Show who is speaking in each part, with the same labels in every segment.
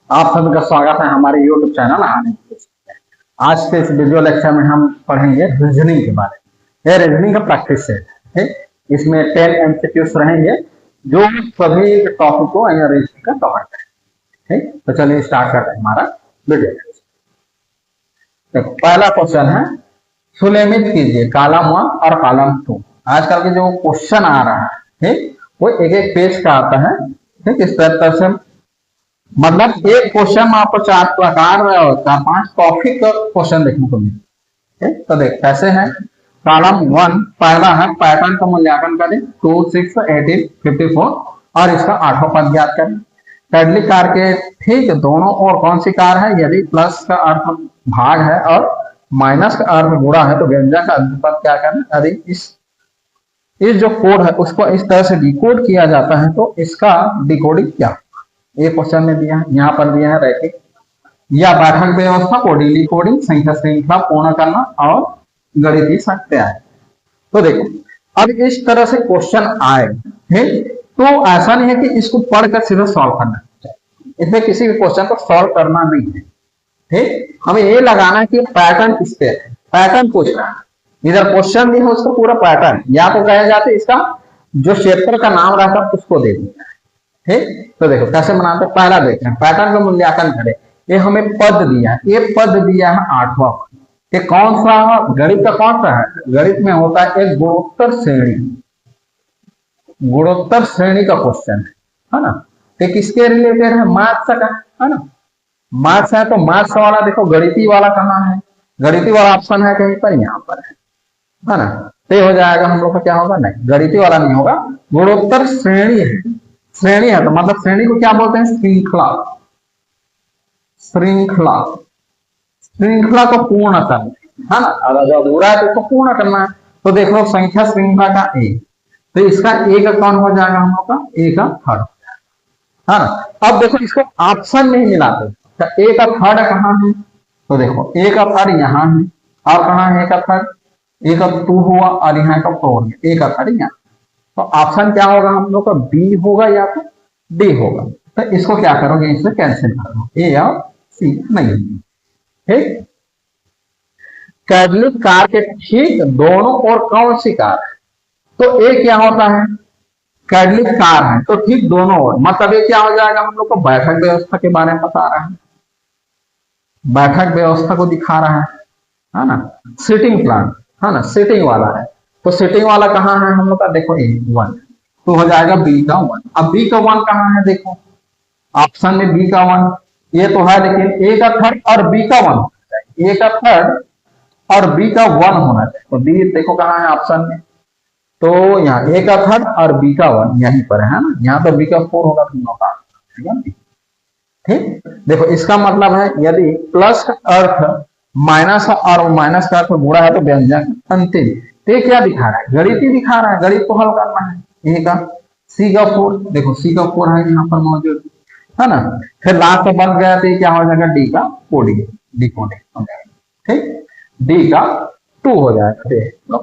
Speaker 1: आप सभी का स्वागत है हमारे YouTube चैनल आने। आज के इस वीडियो लेक्चर में हम पढ़ेंगे रीजनिंग के बारे में। यह रीजनिंग का प्रैक्टिस है, ठीक? इसमें 10 MCQs रहेंगे जो सभी टॉपिक को या रीजनिंग का कवर करेंगे। ठीक, तो चलिए स्टार्ट करते हैं हमारा वीडियो लेक्चर। देखो, पहला क्वेश्चन है, सुनिश्चित कीजिए कॉलम 1 और कॉलम 2। आजकल के जो क्वेश्चन आ रहा है, ठीक, वो एक एक पेज का आता है। ठीक, इस तरह से मतलब एक क्वेश्चन में आपको चार प्रकार चार पांच टॉपिक का क्वेश्चन देखने को मिले। तो देख कैसे है। कॉलम 1 पहला है पैटर्न का मूल्यांकन करें 2, 6, 18, 54 और इसका 8वां पद ज्ञात करें। टेडली कार के ठीक दोनों और कौन सी कार है? यदि प्लस का अर्थ भाग है और माइनस का अर्थ गुणा है तो व्यंजक का अनुपात क्या करें? यदि इस जो कोड है उसको इस तरह से डिकोड किया जाता है तो इसका डिकोडिंग क्या? ये क्वेश्चन में दिया है, यहाँ पर दिया है रैखिक या बैठक व्यवस्था को डिकोडिंग संख्या श्रृंखला पूर्ण करना और गणितीय सत्याय। तो देखो, अब इस तरह से क्वेश्चन आए, ठीक, तो ऐसा नहीं है कि इसको पढ़कर सीधा सॉल्व करना है। इसमें किसी भी क्वेश्चन को सॉल्व करना नहीं है। ठीक, हमें ये लगाना है कि पैटर्न किस पे है, पैटर्न पूछ रहा है। इधर क्वेश्चन भी है उसका पूरा पैटर्न, या तो कहे जाते इसका जो क्षेत्र का नाम रहता है उसको दे दिया। ठीक, तो देखो कैसे बनाते हैं। पहला देखते हैं, पैटर्न का मूल्यांकन करें। ये हमें पद दिया है, ये पद दिया है 8वां पद। ये कौन सा गणित का कौन सा है? गणित में होता है एक गुणोत्तर श्रेणी, गुणोत्तर श्रेणी का क्वेश्चन है ना। ये किसके रिलेटेड है? मैथ्स का है ना। मैथ्स है तो मैथ्स वाला देखो, गणितीय वाला कहाँ है? गणितीय वाला ऑप्शन है कहीं पर, यहाँ पर है ना। तो हो जाएगा हम लोग का क्या होगा? नहीं, गणितीय वाला नहीं होगा, गुणोत्तर श्रेणी है। श्रेणी है तो मतलब श्रेणी को क्या बोलते हैं? श्रृंखला। श्रृंखला, श्रृंखला को पूर्ण करना है ना। अगर जो अधूरा है तो उसको पूर्ण करना है। तो देख लो संख्या श्रृंखला का ए, तो इसका ए का कौन हो जाएगा हम लोग का? ए का थर्ड है ना। अब देखो इसको ऑप्शन नहीं मिलाते, तो ए का थर्ड कहाँ है? तो देखो ए का थर्ड यहाँ है, और कहाँ है ए का थर्ड? ए का 2 हुआ और यहाँ का 4 है, ए का थर्ड यहाँ। तो ऑप्शन क्या होगा हम लोग का? बी होगा या तो डी होगा। तो इसको क्या करोगे? इससे कैंसिल करोगे, ए और सी नहीं। ठीक, कैटलिस्ट कार के ठीक दोनों और कौन सी कार है? तो ए क्या होता है? कैटलिस्ट कार है तो ठीक दोनों ओर, मतलब ये क्या हो जाएगा हम लोग को? बैठक व्यवस्था के बारे में बता रहा है, बैठक व्यवस्था को दिखा रहा है ना। सीटिंग प्लान है ना, सीटिंग वाला है। तो सीटिंग वाला कहाँ है हम लोग का? देखो ए 1, तो हो जाएगा बी का 1। अब बी का 1 कहाँ है? देखो ऑप्शन में बी का 1 ये तो है, लेकिन ए का थर्ड और बी का 1, ए का थर्ड और बी का 1 होना चाहिए। तो बी देखो कहाँ है ऑप्शन में, तो यहाँ ए का थर्ड और बी का 1 यहीं पर है ना। यहाँ तो बी का 4 होगा तीनों का, ठीक। देखो इसका मतलब है यदि प्लस का अर्थ माइनस और माइनस का अर्थ गुणा है तो व्यंजक अंतिम। तो क्या दिखा रहा है? गणित दिखा रहा है, गणित को हल करना है। ए का सी का 4, देखो सी का 4 है यहाँ पर मौजूद है ना। फिर लास्ट में बन गया तो क्या हो जाएगा? डी का कोडिंग, डी कोडिंग हो जाएगा। ठीक, डी का 2 हो जाएगा।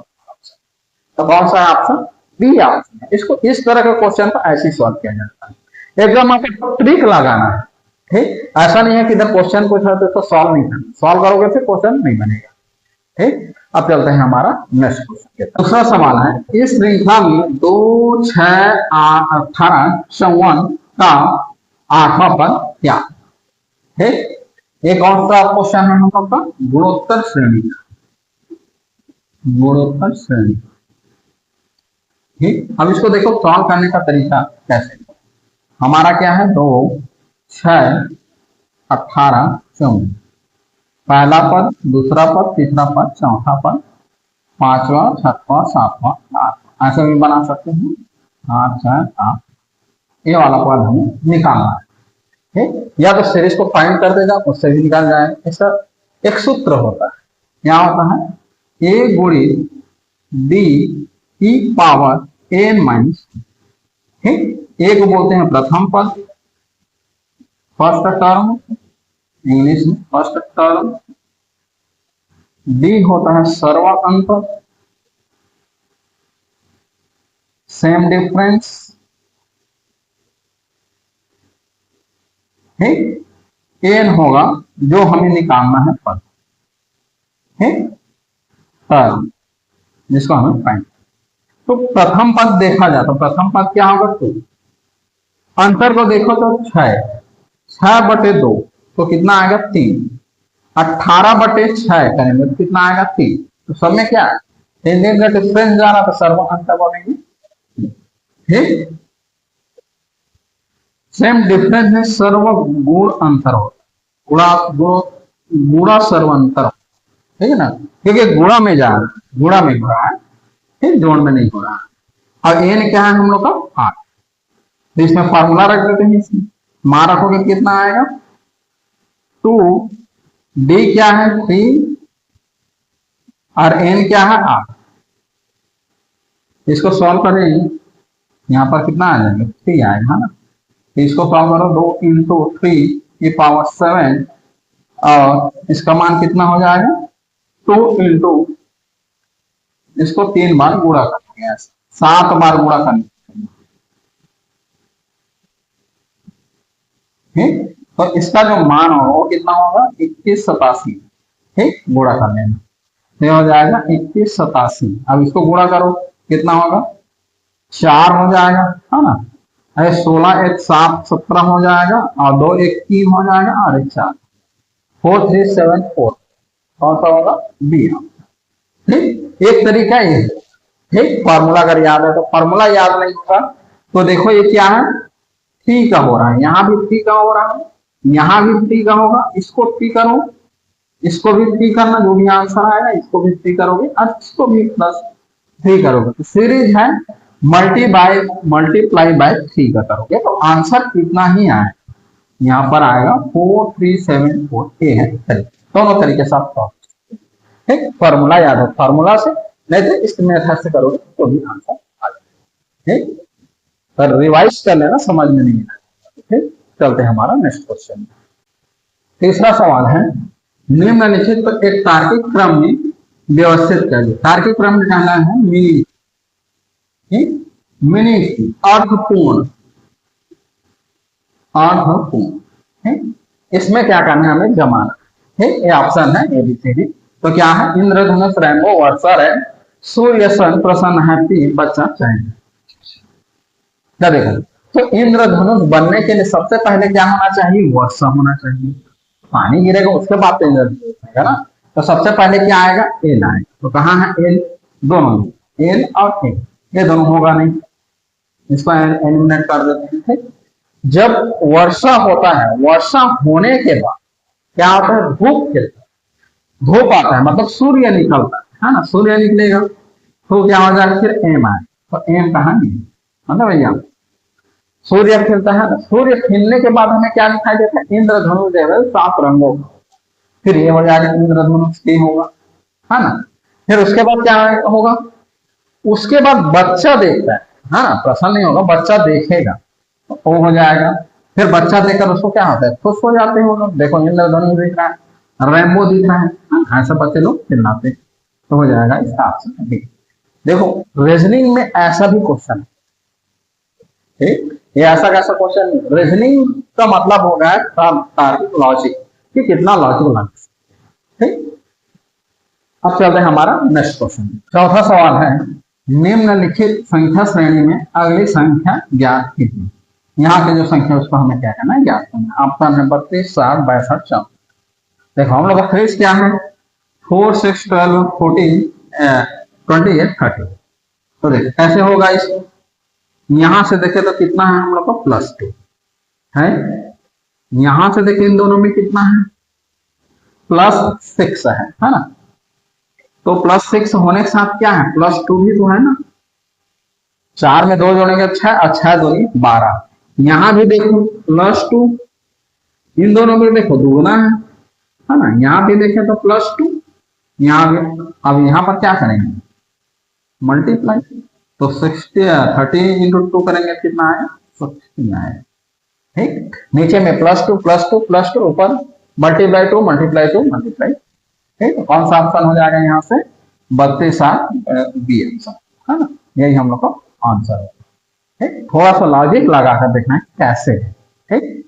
Speaker 1: तो कौन सा ऑप्शन? बी ऑप्शन है। इसको इस तरह का क्वेश्चन को ऐसे सॉल्व किया जाता है, एकदम आपको ट्रिक लगाना है। ठीक, ऐसा नहीं है कि इधर क्वेश्चन कुछ है तो इसको सॉल्व नहीं करना, सॉल्व करोगे फिर क्वेश्चन नहीं बनेगा। ठीक, अब चलते हैं हमारा नेक्स्ट क्वेश्चन। दूसरा सवाल है, इस श्रृंखला में 2, 6, 8, 18 54 का 8वां पद क्या? ठीक, ये कौन सा क्वेश्चन है हम लोग का? गुणोत्तर श्रेणी, गुणोत्तर श्रेणी। ठीक, अब इसको देखो सॉल्व करने का तरीका कैसे। हमारा क्या है? 2, 6, 18, 54, पहला पद, दूसरा पद, तीसरा पद, चौथा पद, 5वां, 6वां, 7वां, 8वां, ऐसे भी बना सकते हैं। 8, 4, 8, ये वाला पद हमें निकालना है। ठीक, या तो सीरीज को फाइंड कर देगा, उससे भी निकाल जाएगा। इसका एक सूत्र होता है, क्या होता है? ए गुणी D E power N minus. ठीक, ए को बोलते हैं प्रथम पद, फर्स्ट टर्म, इंग्लिश में फर्स्ट टर्म। डी होता है सर्वा अंत, सेम डिफरेंस। ठीक, एन होगा जो हमें निकालना है पद, ठीक, टर्म जिसको हमें फाइंड। तो प्रथम पद देखा जाए तो प्रथम पद क्या होगा, 2। अंतर को देखो तो 6/2 तो कितना आएगा, 3। 18/6 करेंगे तो कितना आएगा, 3। तो सब में क्या है, तीन का डिफरेंस जा रहा तो सर्व अंतर बोलेंगे, ठीक। सेम डिफरेंस में सर्व गुण अंतर होता है, गुणा गुण गुणा सर्व अंतर, ठीक है ना, क्योंकि गुणा में जा रहा है, गुणा में हो रहा है, ठीक, जोड़ में नहीं हो रहा है। और एन क्या है हम लोग का 8, तो इसमें फार्मूला रख देते हैं, इसमें मान रखोगे कितना आएगा 2, डी क्या है 3 और एन क्या है 8। इसको सॉल्व करें, यहाँ पर कितना आ जाएगा 3 आएगा, है ना। तो इसको सॉल्व करो, 2 इंटू 3 की पावर 7 और इसका मान कितना हो जाएगा 2 इंटू, इसको 3 बार गुणा करेंगे, 7 बार गुणा करेंगे, ठीक। तो इसका जो मान होगा वो कितना होगा 2187, ठीक, गुणा कर लेना, तो हो जाएगा 2187। अब इसको गुणा करो कितना होगा 4 हो जाएगा, है ना। अरे 16 1 7 17 हो जाएगा और 2 1 3 हो जाएगा और 1 4, 4 3 7 4, कौन सा होगा बी, ठीक। एक तरीका ये है, ठीक। फॉर्मूला अगर याद है तो, फॉर्मूला याद नहीं होगा तो देखो ये क्या है, थ्री का हो रहा है, यहाँ भी थ्री का हो रहा है, यहाँ भी थ्री का होगा, इसको थ्री करो, इसको भी थ्री करना, जो भी आंसर आएगा इसको भी थ्री करोगे और इसको भी प्लस थ्री करोगे, तो सीरीज है मल्टीप्लाई बाय 3 का करोगे तो आंसर कितना ही आए, यहाँ पर आएगा 4374, ये है तरीका, दोनों तरीके से आप सॉल्व, ठीक। फॉर्मूला याद है, फॉर्मूला से नहीं तो इस मेथड से करोगे तो भी आंसर आ जाएगा, ठीक। पर रिवाइज कर लेना, समझ में नहीं आएगा, ठीक। चलते हैं हमारा नेक्स्ट क्वेश्चन। तीसरा सवाल है, निम्नलिखित तो एक तार्किक क्रम में व्यवस्थित करिए। तार्किक क्रम में कहना है मिनी अर्थपूर्ण, ठीक। इसमें क्या करना है हमें जमाना, ठीक। ये ऑप्शन है ABCD। तो क्या है, इंद्रधनुष रेनबो वर्षा है, सूर्य सन प्रसन्न हैप्पी बच्चा चाहिए। क्या देखो, तो इंद्रधनुष बनने के लिए सबसे पहले क्या होना चाहिए, वर्षा होना चाहिए, पानी गिरेगा उसके बाद तो इंद्रधनुष बनेगा ना। तो सबसे पहले क्या आएगा, एल आएगा। तो कहाँ है एल, दोनों एल और एल, ये दोनों होगा नहीं, इसको एलिमिनेट कर देते हैं, ठीक। जब वर्षा होता है, वर्षा होने के बाद क्या होता है, धूप खिलता है, धूप आता है मतलब सूर्य निकलता है ना, सूर्य निकलेगा तो क्या हो जाएगा, फिर एम आए, तो एम कहाँ नहीं, मतलब भैया सूर्य खिलता है ना, सूर्य खिलने के बाद हमें क्या दिखाई देता है, इंद्रधनुष जो है 7 रंगों का, फिर ये हो जाएगा इंद्रधनुष की होगा, है ना। फिर उसके बाद क्या होगा, उसके बाद बच्चा देखता है ना, प्रसन्न नहीं होगा, बच्चा देखेगा तो वो हो जाएगा। फिर बच्चा देखकर उसको क्या होता है, खुश हो जाते हैं वो लोग, देखो इंद्रधनुष दिख रहा है, रेनबो दिख रहा है, ऐसे बच्चे लोग चिल्लाते, तो हो जाएगा इसका ऑप्शन बी। देखो रीजनिंग में ऐसा भी क्वेश्चन है, ठीक। ये ऐसा कैसा क्वेश्चन, रीजनिंग का मतलब हो गया तार्किक लॉजिक, कि कितना लॉजिक लगा, ठीक। अब चलते हैं हमारा नेक्स्ट क्वेश्चन। चौथा सवाल है, निम्नलिखित संख्या श्रेणी में अगली संख्या ज्ञात कीजिए। यहाँ की जो संख्या उसको हमें क्या करना है, ज्ञात करना है। ऑप्शन है 32 7 62 4। देखो हम लोग का फ्रेज क्या है, 4 6 12 14 28 30। तो देखो कैसे होगा इसको, यहां से देखे तो कितना है हम लोग का +2 है, यहां से देखे इन दोनों में कितना है +6 है ना। तो +6 होने के साथ क्या है, +2 भी तो है ना, 4 में 2 जोड़ेंगे 6 और 6 दूनी 12। यहां भी देखो +2, इन दोनों में देखो दुगना है ना, यहां भी देखें तो +2, यहाँ भी। अब यहाँ पर क्या करेंगे, मल्टीप्लाई, तो 30 इंटू 2 करेंगे कितना आएगा, 60 आएगा, ठीक। नीचे में +2 +2 +2, ऊपर मल्टीप्लाई 2 मल्टीप्लाई 2 मल्टीप्लाई, ठीक। कौन सा ऑप्शन हो जाएगा यहाँ से, 32 7 बी आंसर, है ना, यही हम लोग का आंसर है, ठीक। थोड़ा सा लॉजिक लगा कर देखना है कैसे है, ठीक।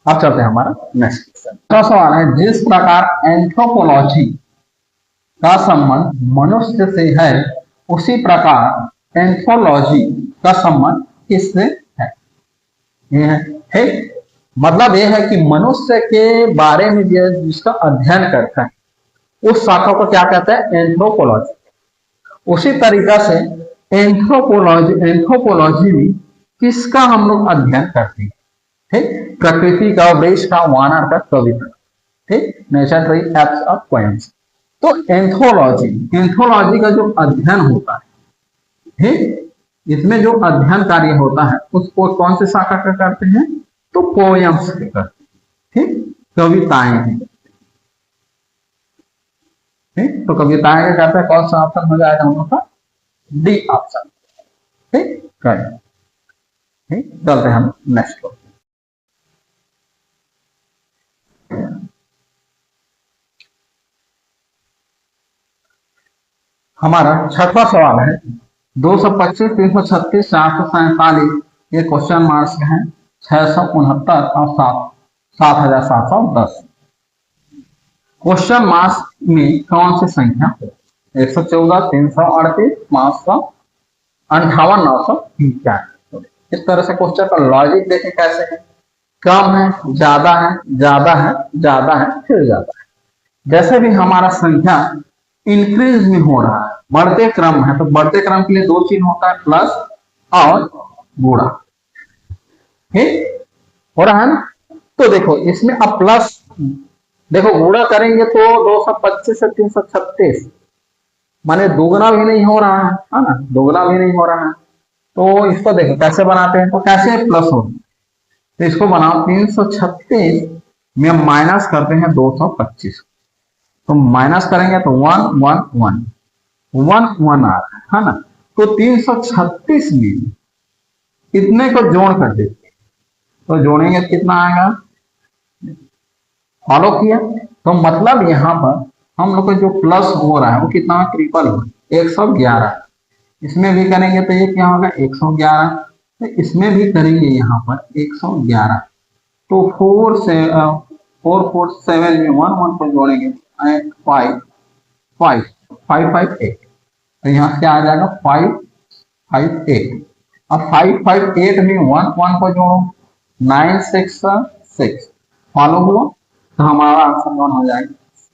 Speaker 1: अब चलते हैं हमारा नेक्स्ट क्वेश्चन। तो सवाल है, जिस प्रकार एंथ्रोपोलॉजी का संबंध मनुष्य से है उसी प्रकार एंथ्रोलॉजी का संबंध किससे है? ये है ठीक। मतलब ये है कि मनुष्य के बारे में जिसका अध्ययन करता है उस शाखा को क्या कहते हैं? एंथ्रोपोलॉजी। उसी तरीका से एंथ्रोपोलॉजी में किसका हम लोग अध्ययन करते हैं? ठीक, प्रकृति का, वृक्ष का, वानर का, कविता, ठीक, nature tree, apps of poems. तो एंथ्रोलॉजी का जो अध्ययन होता है, ठीक, इसमें जो अध्ययन कार्य होता है उसको कौन से शाखा का करते हैं? तो पोएम्स के करते हैं, ठीक, कविताएं हैं, ठीक। तो कविताएं का करते हैं, कौन सा ऑप्शन हो जाएगा हम लोग का? डी ऑप्शन, ठीक, करें, ठीक। चलते हैं हम नेक्स्ट को। हमारा छठवां सवाल है, 225, 336, 447, ये क्वेश्चन मार्क्स है, 669 और 7710। क्वेश्चन मार्क्स में कौन सी संख्या हो? 114, 338, 500, 58, 991। इस तरह से क्वेश्चन का लॉजिक देखें कैसे है। कम है, ज्यादा है, ज्यादा है, ज्यादा है, फिर ज्यादा है। जैसे भी हमारा संख्या इंक्रीज में हो रहा है, बढ़ते क्रम है, तो बढ़ते क्रम के लिए दो चिन्ह होता है, प्लस और गुणा, ठीक हो रहा है ना। तो देखो इसमें अब प्लस, देखो गुणा करेंगे तो 225 से 336, माने दोगुना भी नहीं हो रहा है ना, दोगुना भी नहीं हो रहा है। तो इसको देखो कैसे बनाते हैं, तो कैसे प्लस हो, तो इसको बनाओ, 336 में माइनस करते हैं 225, तो माइनस करेंगे तो 1 1 1 1 1 आ रहा है ना। तो 336 में इतने को जोड़ कर देते हैं, तो जोड़ेंगे तो कितना आएगा? फॉलो किया? तो मतलब यहाँ पर हम लोग को जो प्लस हो रहा है वो कितना? ट्रिपल हो, 111। इसमें भी करेंगे तो ये क्या होगा? 111। तो इसमें भी करेंगे यहाँ पर 111, तो 4 से 4 4 7 में 1 1 को जोड़ेंगे 5 5 5 5 8, तो यहाँ से आ जाएगा 5 5 8। अब 5 5 8 में 1 1 को जोड़ो, 9 6 6, फॉलो हुआ, तो हमारा आंसर 1 हो जाएगा C,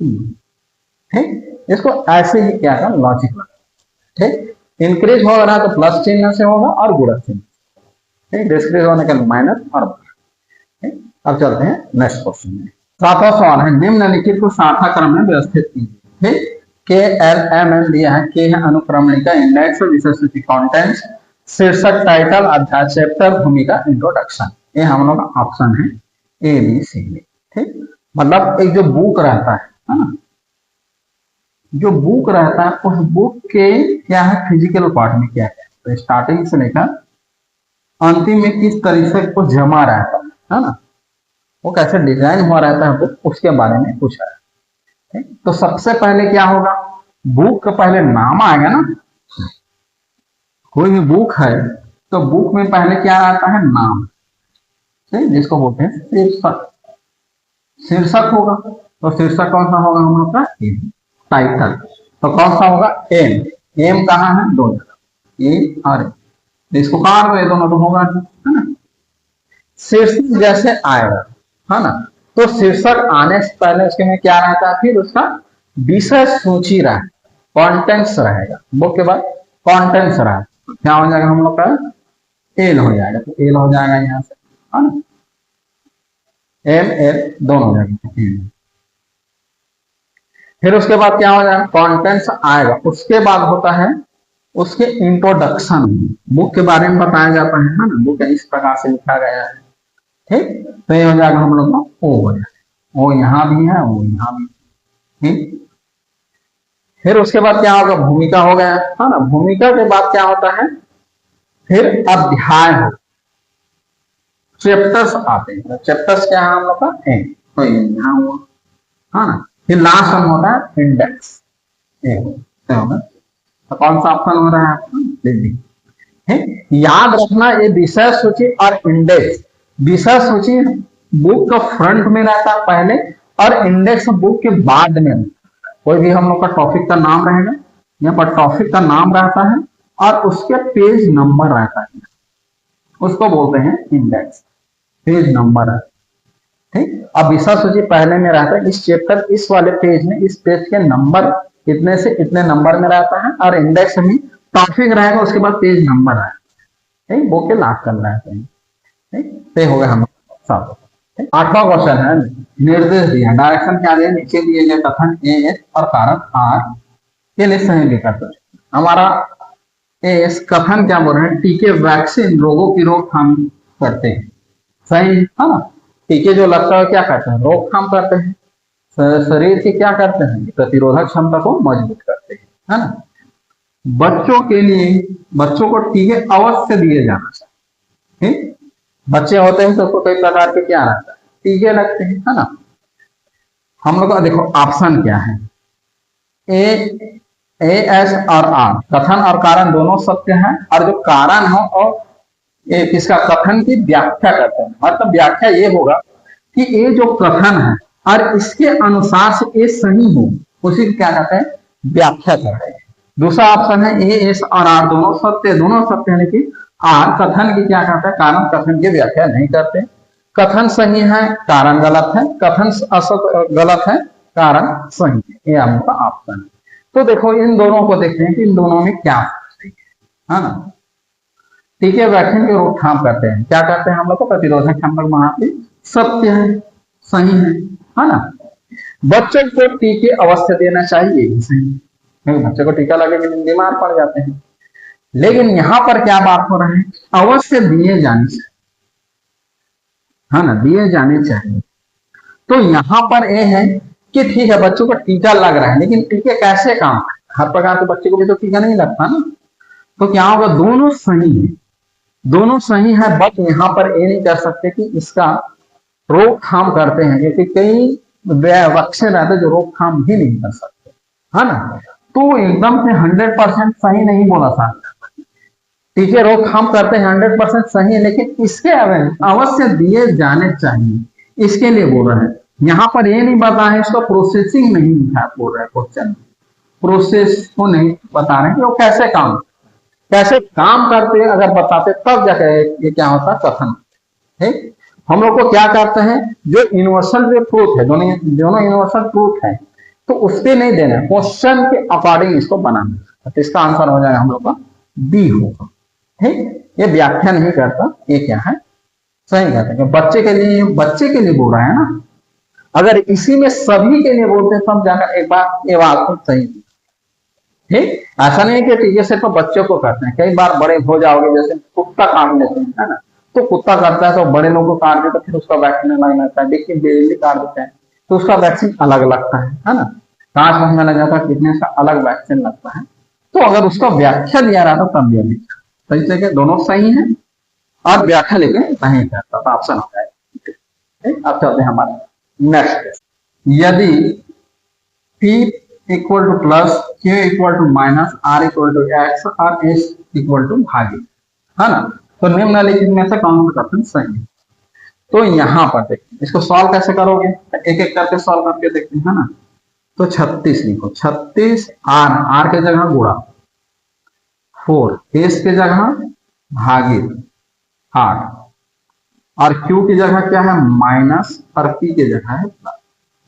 Speaker 1: ठीक। इसको ऐसे ही क्या का लॉजिक लगा, ठीक। इंक्रीज हो रहा है तो प्लस चिन्ह से होगा और गुणा चिन्ह, ठीक, डिस्क्रीज होने के माइनस और, ठीक। अब चलते हैं नेक्स्ट क्वेश्चन में। सातवां सवाल है, निम्नलिखित को शाखा क्रम में व्यवस्थित कीजिए, ठीक। के एल एम एन दिया है, के है अनुक्रमणिका, इंडेक्स, विषय सूची, कंटेंट्स, शीर्षक, टाइटल, अध्याय, चैप्टर, भूमिका, इंट्रोडक्शन। ये हम लोग का ऑप्शन है ए बी सी डी, ठीक। मतलब एक जो बुक रहता है ना, जो बुक रहता है उस बुक के क्या है, फिजिकल पार्ट में क्या है, तो स्टार्टिंग से लेकर अंतिम में किस तरीके से को जमा रहता है ना, वो कैसे डिजाइन हुआ रहता है बुक, उसके बारे में पूछा है, ठीक। तो सबसे पहले क्या होगा, बुक का पहले नाम आएगा ना, कोई भी बुक है तो बुक में पहले क्या आता है? नाम, ठीक, जिसको बोलते हैं शीर्षक। शीर्षक होगा तो शीर्षक कौन सा होगा हम लोग का? टाइटल। तो कौन सा होगा? एम। एम कहाँ है? दो जगह, ए और ए, तो इसको काट दो, ये दोनों तो होगा, है ना। शीर्षक जैसे आएगा, है ना, तो शीर्षक आने से पहले उसके में क्या रहता है? फिर उसका विषय सूची रहेगा, कॉन्टेंट्स रहेगा, बुक के बाद कॉन्टेंट्स रहेगा, क्या हो जाएगा हम लोग का? एल हो जाएगा, तो एल हो जाएगा यहाँ से, है ना, एम एल दोनों हो जाएगा। फिर उसके बाद क्या हो जाएगा? कॉन्टेंट्स आएगा, उसके बाद होता है उसके इंट्रोडक्शन, बुक के बारे में बताया जाता है ना, बुक इस प्रकार से लिखा गया है, ठीक। तो ये हो जाएगा हम लोग का ओ हो जाएगा, ओ यहाँ भी है, वो यहाँ भी, ठीक। फिर उसके बाद क्या होगा? भूमिका हो गया, है ना। भूमिका के बाद क्या होता है? फिर अध्याय हो, चैप्टर्स आते हैं, चैप्टर्स क्या है हम लोग का? एम, तो यहाँ हुआ, है ना। फिर लास्ट में होता है इंडेक्स, तो कौन सा ऑप्शन हो रहा है आपका? याद रखना, ये विषय सूची और इंडेक्स, विषय सूची बुक का फ्रंट में रहता है पहले, और इंडेक्स बुक के बाद में। कोई भी हम लोग का टॉपिक का नाम रहेगा, यहाँ पर टॉपिक का नाम रहता है और उसके पेज नंबर रहता है, उसको बोलते हैं इंडेक्स, पेज नंबर है। ठीक, अब विषय सूची पहले में रहता है, इस चैप्टर इस वाले पेज में इस पेज के नंबर इतने से इतने नंबर में रहता है, और इंडेक्स में टॉपिक रहेगा, उसके बाद पेज नंबर है। ठीक, वो के लास्ट करना है। ठीक, तो हो गया हम सब। आठवां क्वेश्चन है, निर्देश दिया, डायरेक्शन क्या दिया, नीचे दिए गए कथन ए एस और कारक आर के लिए सही विकल्प। हमारा एस कथन क्या बोल रहे हैं, टीके वैक्सीन रोगों की रोकथाम करते हैं, सही है ना। टीके जो लगता है क्या करते हैं, रोकथाम करते हैं, शरीर की क्या करते हैं, प्रतिरोधक क्षमता को मजबूत करते हैं, है ना। बच्चों के लिए, बच्चों को टीके अवश्य दिए जाना चाहिए। ठीक, बच्चे होते हैं तो उसको कई प्रकार के क्या रहता है, टीके लगते हैं, है ना। हम लोग का देखो ऑप्शन क्या है, ए एस और आर, कथन और कारण दोनों सत्य हैं, और जो कारण हो और इसका कथन की व्याख्या करते हैं, मतलब व्याख्या ये होगा कि ये जो कथन है और इसके अनुसार से ये सही हो, उसी को क्या कहते हैं, व्याख्या करते हैं। दूसरा ऑप्शन है ए एस और आर दोनों सत्य, दोनों सत्य है, लेकिन आर कथन की क्या कहता है, कारण कथन की व्याख्या नहीं करते। कथन सही है, कारण गलत है, कथन गलत है, कारण सही है, ये आपका ऑप्शन है। तो देखो इन दोनों को देखते हैं कि इन दोनों में क्या सही है ना। टीके वैक्सीन की रोकथाम करते हैं, क्या करते हैं हम लोग को, प्रतिरोधक क्षमता बढ़ाते, सत्य है, सही है ना। बच्चों को टीके अवश्य देना चाहिए, सही, क्योंकि बच्चे को टीका लगे कि बीमार पड़ जाते हैं। लेकिन यहाँ पर क्या बात हो रहा है, अवश्य दिए जाने चाहिए, है ना, दिए जाने चाहिए। तो यहाँ पर यह है कि ठीक है बच्चों को टीका लग रहा है, लेकिन टीके कैसे काम, हर प्रकार के बच्चे को भी तो टीका नहीं लगता ना। तो क्या होगा, दोनों सही है, दोनों सही है, बट यहाँ पर ये नहीं कर सकते कि इसका रोकथाम करते हैं, क्योंकि कई वैक्सीन रहते जो रोकथाम ही नहीं कर सकते, है ना। तो एकदम से 100% सही नहीं बोला था, टीके रोकथाम करते हैं 100% सही है, लेकिन इसके अवश्य दिए जाने चाहिए, इसके लिए बोल रहे हैं। यहाँ पर ये नहीं बता है, इसको प्रोसेसिंग नहीं बोल रहे हैं, क्वेश्चन प्रोसेस को नहीं बता रहे कि वो कैसे काम करते हैं, अगर बताते तब जाकर ये क्या होता है, कथन। ठीक, हम लोग को क्या करते हैं, जो यूनिवर्सल जो ट्रूथ है, दोनों यूनिवर्सल ट्रूथ है, तो उस पर नहीं देना, क्वेश्चन के अकॉर्डिंग इसको बनाना। तो इसका आंसर हो जाएगा हम लोग का बी होगा। ठीक, ये व्याख्या नहीं करता, ये क्या है, सही कहते हैं, बच्चे के लिए बोल रहा है ना। अगर इसी में सभी के लिए बोलते हैं तब जाकर एक बार ये बात तो सही। ठीक, ऐसा नहीं कि टीके सिर्फ बच्चों को करते हैं, कई बार बड़े हो जाओगे, जैसे कुत्ता काट लेते हैं, है ना, तो कुत्ता करता है तो बड़े लोगों को काट देते, फिर उसका वैक्सीन अलग लगता है, देखिए बिल्ली काट देते हैं तो उसका वैक्सीन अलग लगता है ना। 5 महीना लग जाता है, फिटनेस का अलग वैक्सीन लगता है। तो अगर उसका व्याख्या दिया रहा था तब दिया नहीं, सही से दोनों सही है और व्याख्या लेके नहीं करता, तो ऑप्शन हो जाएगा। अब चलते हैं हमारे नेक्स्ट, यदि P equal to plus, Q equal to minus, R equal to x और S इक्वल टू भागी, है ना, तो निम्नलिखित में से कौन सा कथन सही है। तो यहाँ पर देखिए इसको सॉल्व कैसे करोगे, एक एक करके सॉल्व करके देखते हैं ना। तो 36 लिखो, 36 R के जगह गुणा, 4 S के जगह भागी 8, और Q की जगह क्या है, माइनस, और P की जगह है प्लस।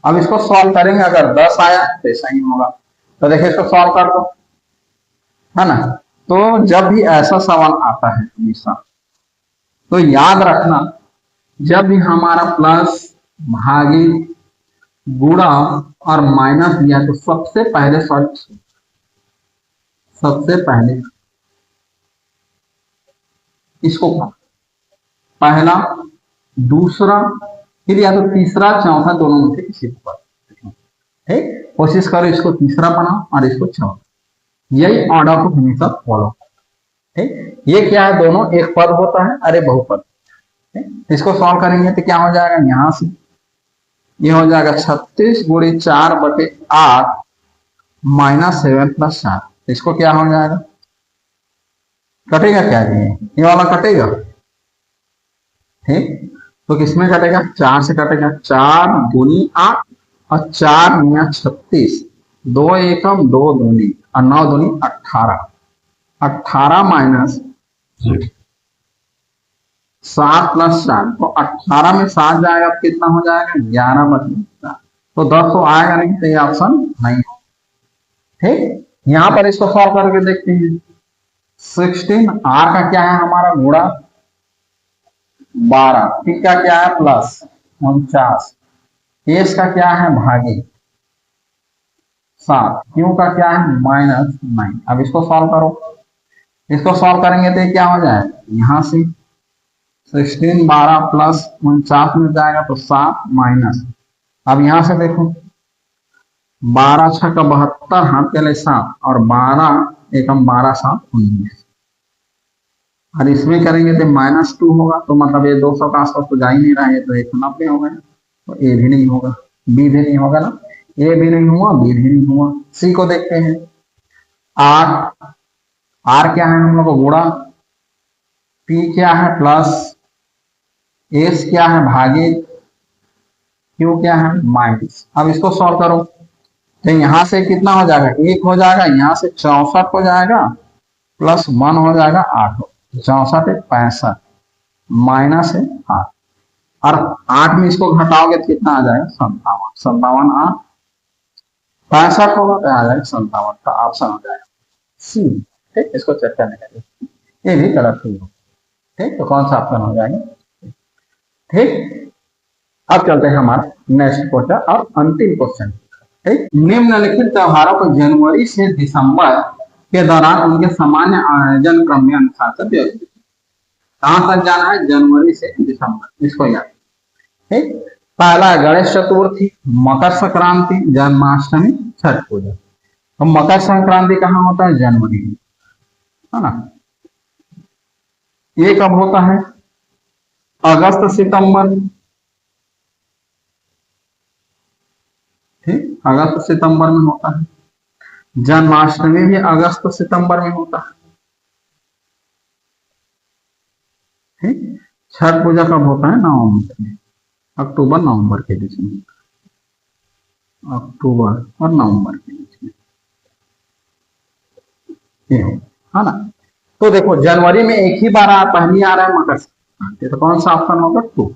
Speaker 1: अब इसको सॉल्व करेंगे, अगर 10 आया तो ऐसा ही होगा। तो देखिए इसको सॉल्व कर दो, है ना। तो जब भी ऐसा सवाल आता है हमेशा, तो याद रखना, जब भी हमारा प्लस, भागी, गुणा और माइनस दिया तो सबसे पहले इसको पहला, दूसरा, फिर या तो तीसरा, चौथा, दोनों में से किसी को। ठीक, कोशिश करो इसको तीसरा बनाओ और इसको चौथा, यही ऑर्डर को हमेशा फॉलो। ठीक, ये क्या है, दोनों एक पद होता है, अरे बहुपद। इसको सॉल्व करेंगे तो क्या हो जाएगा, यहां से ये हो जाएगा 36 गुणी 4/8 माइनस 7 प्लस 4। इसको क्या हो जाएगा, कटेगा क्या, ये वाला कटेगा। ठीक, तो किसमें कटेगा, 4 से कटेगा, 4 दूनी 8 और 4 मिया 36, 2 एकम 2 दूनी और 9 दूनी 18, 18 माइनस 7 प्लस 4, तो 18 में 7 जाएगा तो कितना हो जाएगा, 11 बचेगा। तो 10 तो आएगा नहीं, तो ये ऑप्शन नहीं है। ठीक, यहां पर इसको सॉल्व करके देखते हैं। 16 आर का क्या है हमारा गुणा 12, टी का क्या है प्लस 49, एस का क्या है भागे 7, क्यू का क्या है माइनस 9। अब इसको सॉल्व करो, इसको सॉल्व करेंगे तो क्या हो जाएगा, यहां से 16 12 प्लस 49 में जाएगा तो 7 माइनस, अब यहां से देखो 12 6 का 72, हाथ के लिए 7 और 12 एकम 12 7 19, और इसमें करेंगे तो -2 होगा, तो मतलब ये 200 का आसपास तो जा ही नहीं रहा है, तो 190 होगा, तो ए भी नहीं होगा, बी भी नहीं होगा ना, ए भी नहीं हुआ, बी भी नहीं हुआ। सी को देखते हैं, 8 आर क्या है हम लोग को गुणा, पी क्या है प्लस, एस क्या है भागे, क्यू क्या है माइनस। अब इसको सॉल्व करो तो यहां से कितना हो जाएगा, 1 हो जाएगा, यहां से 64 हो जाएगा, प्लस 1 हो जाएगा 8, 64 65 माइनस है 8, और 8 में इसको घटाओगे तो कितना आ जाएगा 57, 57 8 65 होगा तो आ जाएगा 57 का ऑप्शन हो जाएगा सी। ठीक, इसको चेक करने के लिए ये भी गलत हुई हो। ठीक, तो कौन सा ऑप्शन हो जाएगा। ठीक, अब चलते हैं हमारा नेक्स्ट क्वेश्चन और अंतिम क्वेश्चन। ठीक, निम्नलिखित त्योहारों को जनवरी से दिसंबर के दौरान उनके सामान्य आयोजन क्रम में अनुसार से व्यवस्थित, कहां तक जाना है, जनवरी से दिसंबर, इसको याद। ठीक, पहला गणेश चतुर्थी, मकर संक्रांति, जन्माष्टमी, छठ पूजा। तो मकर संक्रांति कहाँ होता है, जनवरी में, है ना। ये कब होता है, अगस्त सितंबर। ठीक, अगस्त सितंबर में होता है। जन्माष्टमी भी अगस्त सितंबर में होता है। ठीक, छठ पूजा कब होता है, नवंबर में, अक्टूबर नवंबर के बीच में, अक्टूबर और नवंबर के बीच में ये हो, है ना। तो देखो जनवरी में एक ही बार पहली आ रहा है मकर संक्रांति, तो कौन सा ऑप्शन होगा 2,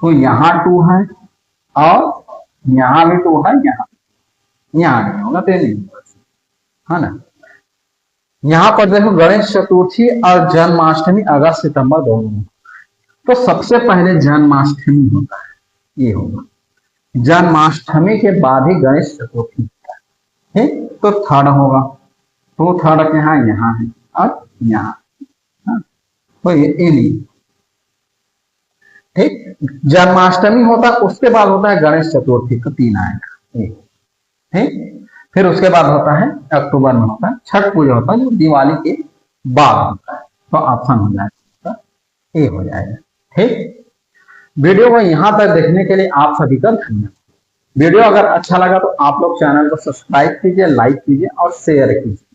Speaker 1: तो यहाँ 2 है और यहाँ भी 2 है, यहाँ नहीं होगा, तो नहीं होगा, है ना। यहाँ पर देखो गणेश चतुर्थी और जन्माष्टमी अगस्त सितंबर दोनों, तो सबसे पहले जन्माष्टमी होता है, ये होगा। जन्माष्टमी के बाद ही गणेश चतुर्थी होता है। ठीक, तो थर्ड होगा, तो थर्ड यहाँ यहाँ है और यहाँ, तो ये नहीं। ठीक, जन्माष्टमी होता है, उसके बाद होता है गणेश चतुर्थी, तो 3 आएगा। ठीक, फिर उसके बाद होता है अक्टूबर में होता है छठ पूजा, होता है जो दिवाली के बाद होता है, तो ऑप्शन हो जाएगा ए हो जाएगा। ठीक, वीडियो को यहाँ तक देखने के लिए आप सभी का धन्यवाद। वीडियो अगर अच्छा लगा तो आप लोग चैनल को सब्सक्राइब कीजिए, लाइक कीजिए और शेयर कीजिए।